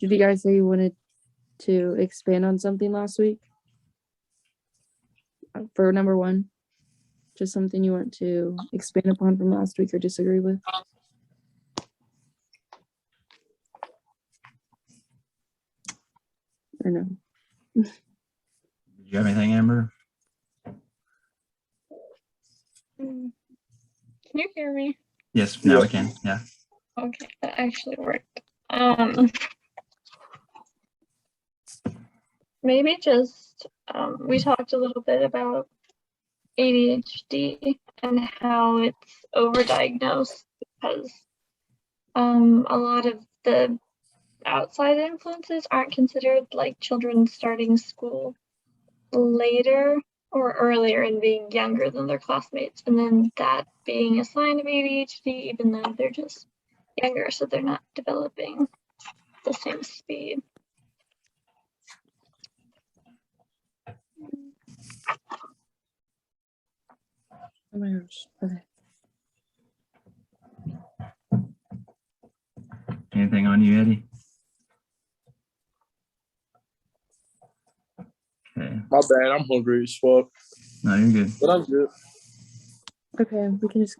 Did you guys say you wanted to expand on something last week? For number one, just something you want to expand upon from last week or disagree with? Or no? Do you have anything, Amber? Can you hear me? Yes, now we can. Yeah. Okay, that actually worked. Maybe just we talked a little bit about ADHD and how it's overdiagnosed because a lot of the outside influences aren't considered, like children starting school later or earlier and being younger than their classmates, and then that being a sign of ADHD, even though they're just younger, so they're not developing the same speed. Oh my gosh. Okay. Anything on you, Eddie? Okay. My bad, I'm hungry as fuck. No, you're good. But I'm good. Okay, we can just.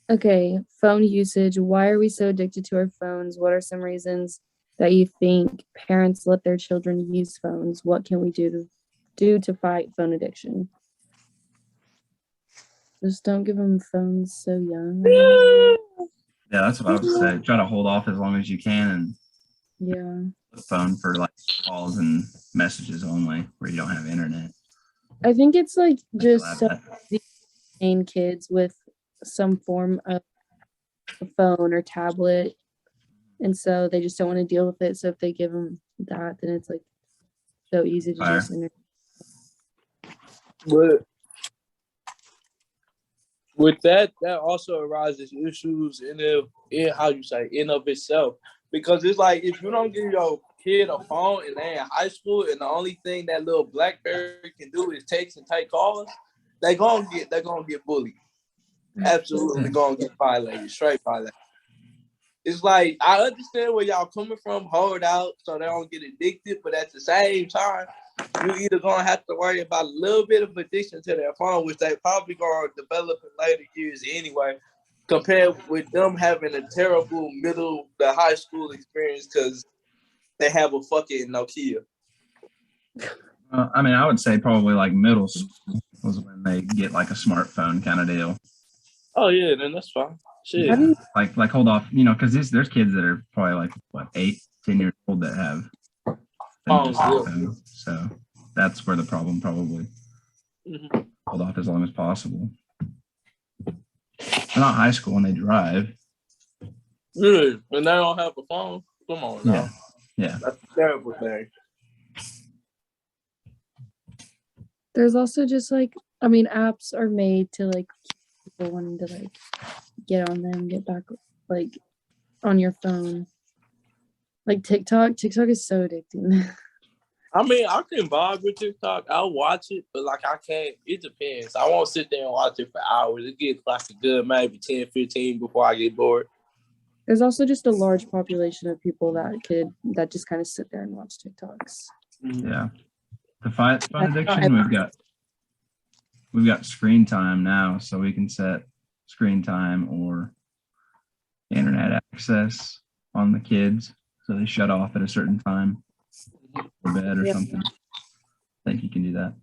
Okay, phone usage. Why are we so addicted to our phones? What are some reasons that you think parents let their children use phones? What can we do to fight phone addiction? Just don't give them phones so young. Yeah, that's what I would say. Try to hold off as long as you can and Yeah. the phone for like calls and messages only where you don't have internet. I think it's like just I'll so add that. easy to train kids with some form of a phone or tablet, and so they just don't want to deal with it. So if they give them that, then it's like so easy to Fire. just But with that also arises issues in how you say in of itself. Because it's like if you don't give your kid a phone and they're in high school and the only thing that little BlackBerry can do is text and take calls, they're gonna get bullied. Absolutely gonna get violated, straight violated. It's like I understand where y'all coming from, hold out so they don't get addicted, but at the same time, you either gonna have to worry about a little bit of addiction to their phone, which they probably gonna develop in later years anyway, compared with them having a terrible the high school experience because they have a fucking Nokia. I mean, I would say probably like middle school was when they get like a smartphone kind of deal. Oh yeah, then that's fine. Shit. Like hold off, because there's kids that are probably like what 8, 10 years old that have smartphone. So that's where the problem probably. Hold off as long as possible. They're not high school when they drive. Really? When they don't have a phone? Come on now. Yeah. That's a terrible thing. There's also just like, I mean, apps are made to like keep people wanting to like get on them, get back like on your phone. Like TikTok is so addicting. I mean, I can vibe with TikTok. I'll watch it, but like I can't. It depends. I won't sit there and watch it for hours. It gets like a good maybe 10, 15 before I get bored. There's also just a large population of people that just kind of sit there and watch TikToks. Yeah. To fight phone addiction, we've got screen time now, so we can set screen time or internet access on the kids, so they shut off at a certain time for bed or something. I think you can do that.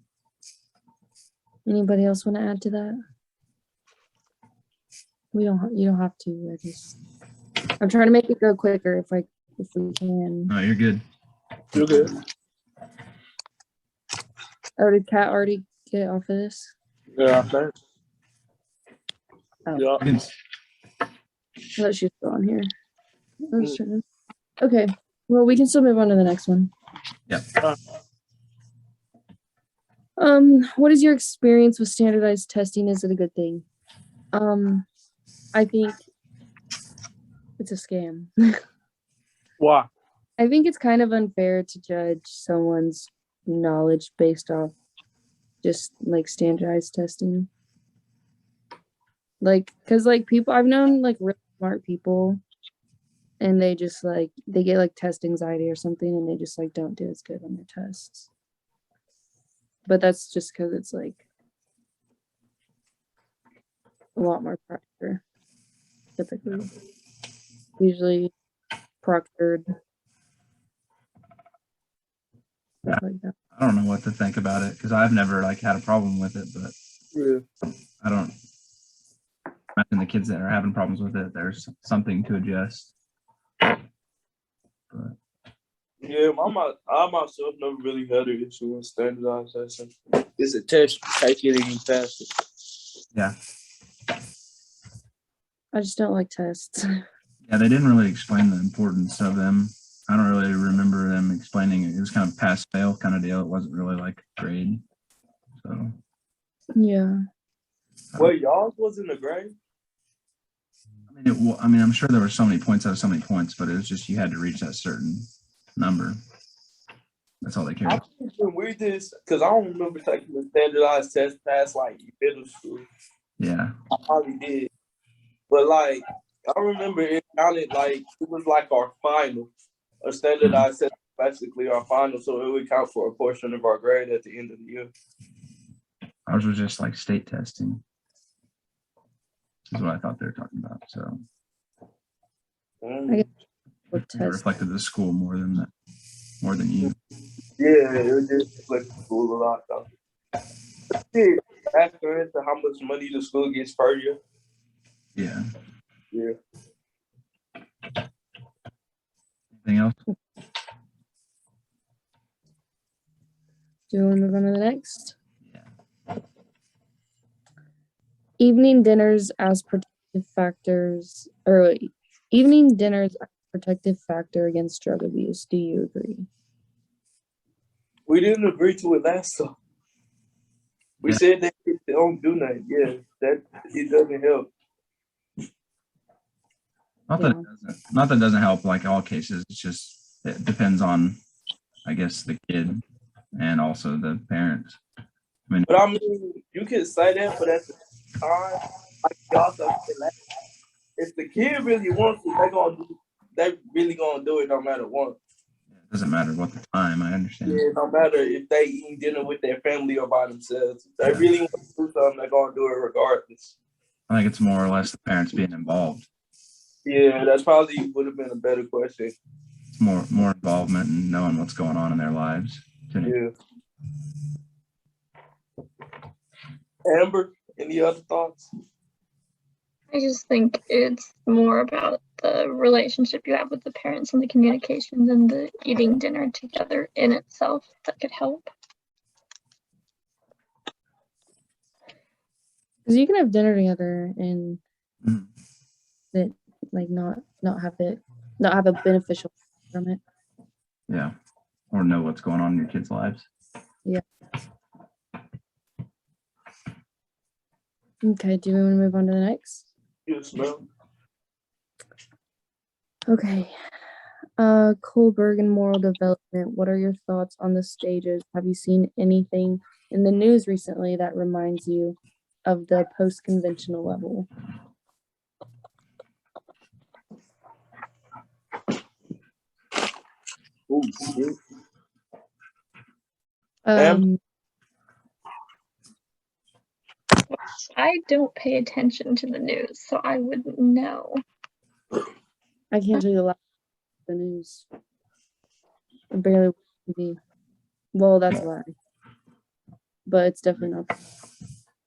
Anybody else want to add to that? You don't have to. I'm trying to make it go quicker if we can. No, you're good. You're good. Oh, did Kat already get off of this? Yeah, I think. Oh. Yeah. I thought she was still on here. Okay. Well, we can still move on to the next one. Yeah. What is your experience with standardized testing? Is it a good thing? I think it's a scam. Why? I think it's kind of unfair to judge someone's knowledge based off just like standardized testing. Like, cause like people, I've known like really smart people, and they just like they get like test anxiety or something, and they just like don't do as good on their tests. But that's just because it's like a lot more pressure. Typically, usually proctored, stuff like that. I don't know what to think about it because I've never like had a problem with it, but Yeah. I don't imagine the kids that are having problems with it. There's something to adjust. But Yeah, I myself never really had an issue with standardized testing. It's a test, you take it and you pass it. yeah, I just don't like tests. yeah, they didn't really explain the importance of them. I don't really remember them explaining it. It was kind of pass fail kind of deal. It wasn't really like a grade. So Yeah. Wait, y'all's wasn't a grade? I mean, I'm sure there were so many points out of so many points, but it was just you had to reach that certain number. That's all they cared. I think when we did, because I don't remember taking the standardized test past like middle school. Yeah, I probably did. But like, I remember it counted like it was like our final. A standardized test was basically our final, so it would count for a portion of our grade at the end of the year. ours was just like state testing. Is what I thought they were talking about. So I guess with it tests. reflected the school more than that, more than you. Yeah, it was just like school a lot though. Yeah, factor into how much money the school gets per year. Yeah. Yeah. Anything else? Do you want to move on to the next? Yeah. Evening dinners as protective factors, or evening dinners as protective factor against drug abuse. Do you agree? We didn't agree to it last time. We said that they don't do nothing. Yeah, that it doesn't help. Not that it doesn't help like all cases. It's just it depends on, I guess, the kid and also the parents. But I mean, you can say that, but at the time, like y'all said, if the kid really wants it, they really gonna do it no matter what. It doesn't matter what the time. I understand. Yeah, no matter if they eating dinner with their family or by themselves. If they really want to do something, they're gonna do it regardless. I think it's more or less the parents being involved. Yeah, that's probably would have been a better question. It's more involvement and knowing what's going on in their lives. Yeah. Amber, any other thoughts? I just think it's more about the relationship you have with the parents and the communication than the eating dinner together in itself that could help. Because you can have dinner together and Mhm. it like not have a beneficial from it. Yeah. Or know what's going on in your kids' lives. Yeah. Okay, do we want to move on to the next? Yes, ma'am. Okay. Kohlberg and moral development. What are your thoughts on the stages? Have you seen anything in the news recently that reminds you of the post-conventional level? Oh, shit. I don't pay attention to the news, so I wouldn't know. I can't tell you the last the news. I barely watch TV. Well, that's a lie. But it's definitely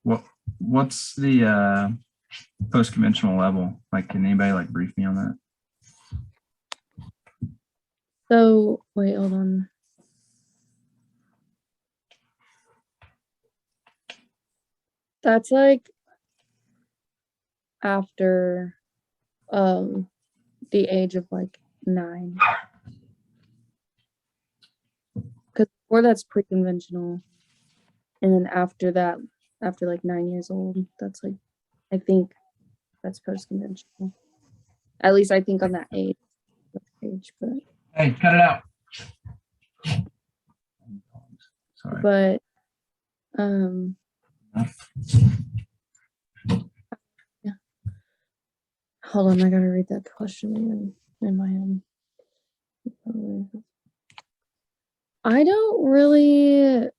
not. What's the post-conventional level? Like, can anybody like brief me on that? So, wait, hold on. That's like after the age of like 9. Because before that's pre-conventional. And then after that, after like 9 years old, that's like, I think that's post-conventional. At least I think on that age. But Hey, cut it out. Sorry. But yeah. Hold on, I gotta read that question again. in my head. I don't really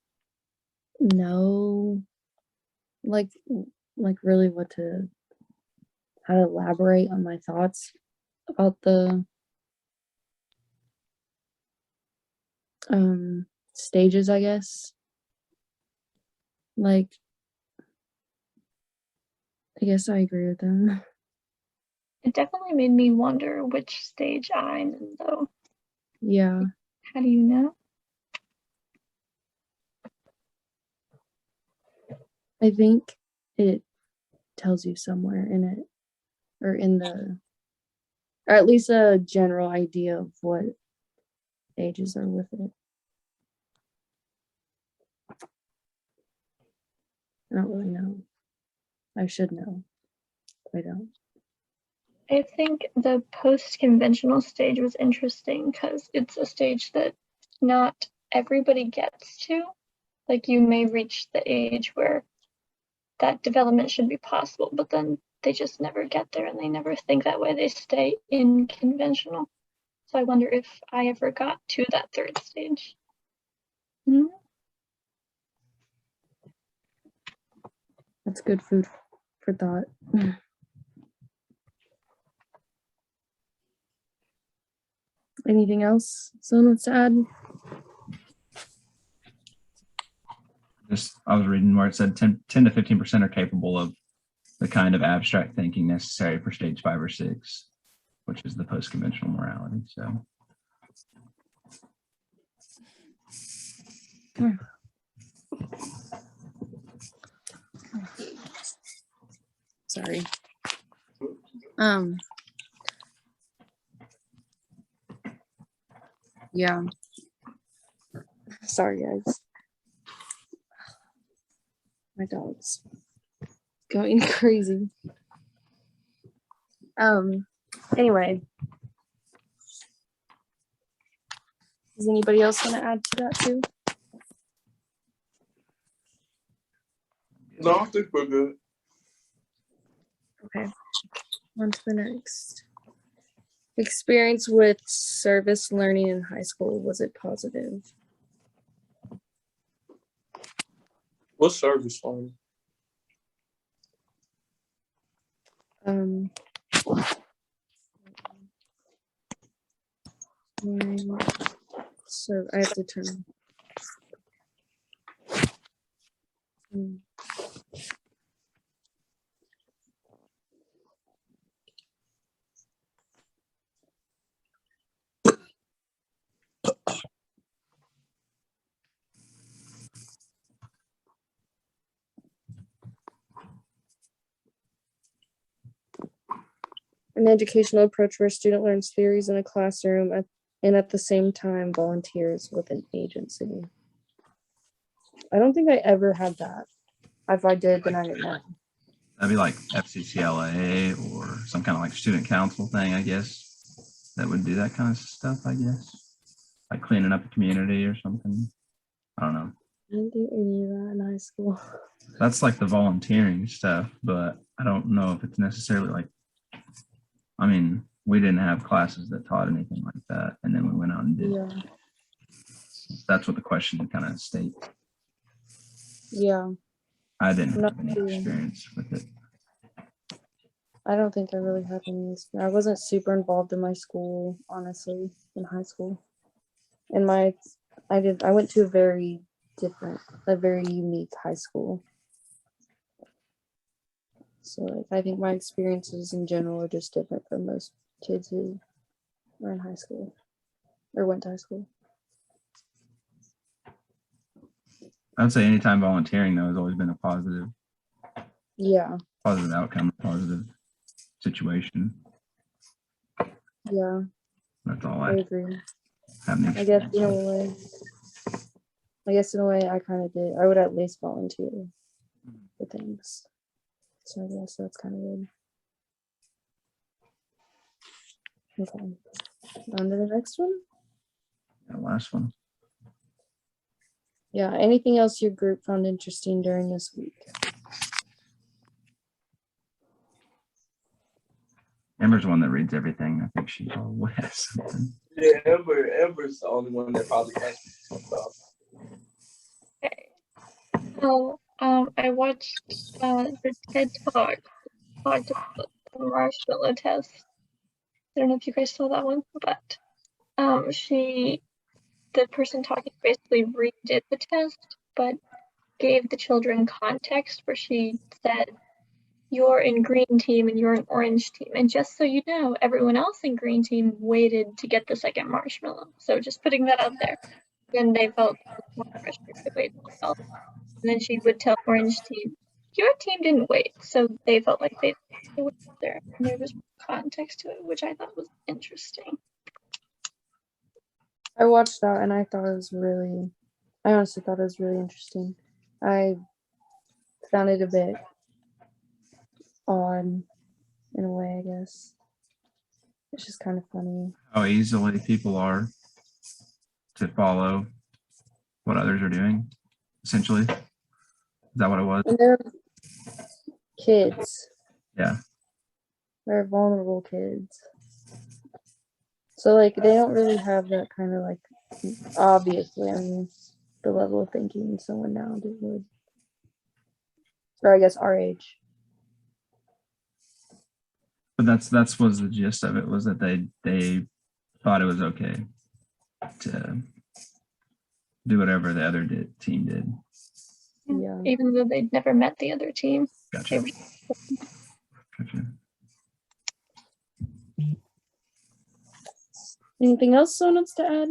know, like really how to elaborate on my thoughts about the stages, I guess. Like, I guess I agree with them. It definitely made me wonder which stage I'm in, though. Yeah. How do you know? I think it tells you somewhere in it, or in the, or at least a general idea of what ages are with it. I don't really know. I should know. I don't. I think the post-conventional stage was interesting because it's a stage that not everybody gets to. Like, you may reach the age where that development should be possible, but then they just never get there and they never think that way. They stay in conventional. So I wonder if I ever got to that third stage. That's good food for thought. Anything else someone wants to add? Just, I was reading where it said 10 to 15% are capable of the kind of abstract thinking necessary for stage 5 or 6, which is the post-conventional morality. So. Sorry. Yeah. Sorry, guys. My dog's going crazy. Anyway. Does anybody else want to add to that too? No, I think we're good. Okay. On to the next. Experience with service learning in high school, was it positive? What service learning? So I have to turn. An educational approach where a student learns theories in a classroom and at the same time volunteers with an agency. I don't think I ever had that. If I did, then I didn't know. That'd be like FCCLA or some kind of like student council thing, I guess. That would do that kind of stuff, I guess. Like cleaning up the community or something. I don't know. I didn't do any of that in high school. That's like the volunteering stuff, but I don't know if it's necessarily like, I mean, we didn't have classes that taught anything like that. And then we went out and did. Yeah. That's what the question kind of states. Yeah. I didn't have any experience with it. I don't think I really had any. I wasn't super involved in my school, honestly, in high school. And I went to a very unique high school. So like, I think my experiences in general are just different from most kids who are in high school or went to high school. I'd say anytime volunteering though has always been a positive. Yeah. Positive outcome, positive situation. Yeah. That's all I agree. I guess in a way I kind of did. I would at least volunteer for things. So I guess that's kind of good. Okay. On to the next one. The last one. Yeah. Anything else your group found interesting during this week? Amber's the one that reads everything. I think she always has something. Yeah, Amber's the only one that probably has stuff. Okay. So, I watched the TED Talk talked about the marshmallow test. I don't know if you guys saw that one, but the person talking basically redid the test, but gave the children context where she said, you're in green team and you're in orange team. And just so you know, everyone else in green team waited to get the second marshmallow. So just putting that out there. Then they felt more pressure to wait themselves. And then she would tell orange team, your team didn't wait. So they felt like they were there. And there was context to it, which I thought was interesting. I watched that and I honestly thought it was really interesting. I found it a bit odd in a way, I guess. It's just kind of funny. How easily people are to follow what others are doing, essentially. Is that what it was? And they're kids. Yeah. They're vulnerable kids. So, like, they don't really have that kind of, like, obviously, I mean, the level of thinking someone now would. Or I guess our age. But that's was the gist of it, was that they thought it was okay to do whatever the other team did. Yeah. Even though they'd never met the other team. Gotcha. Gotcha. Anything else someone wants to add?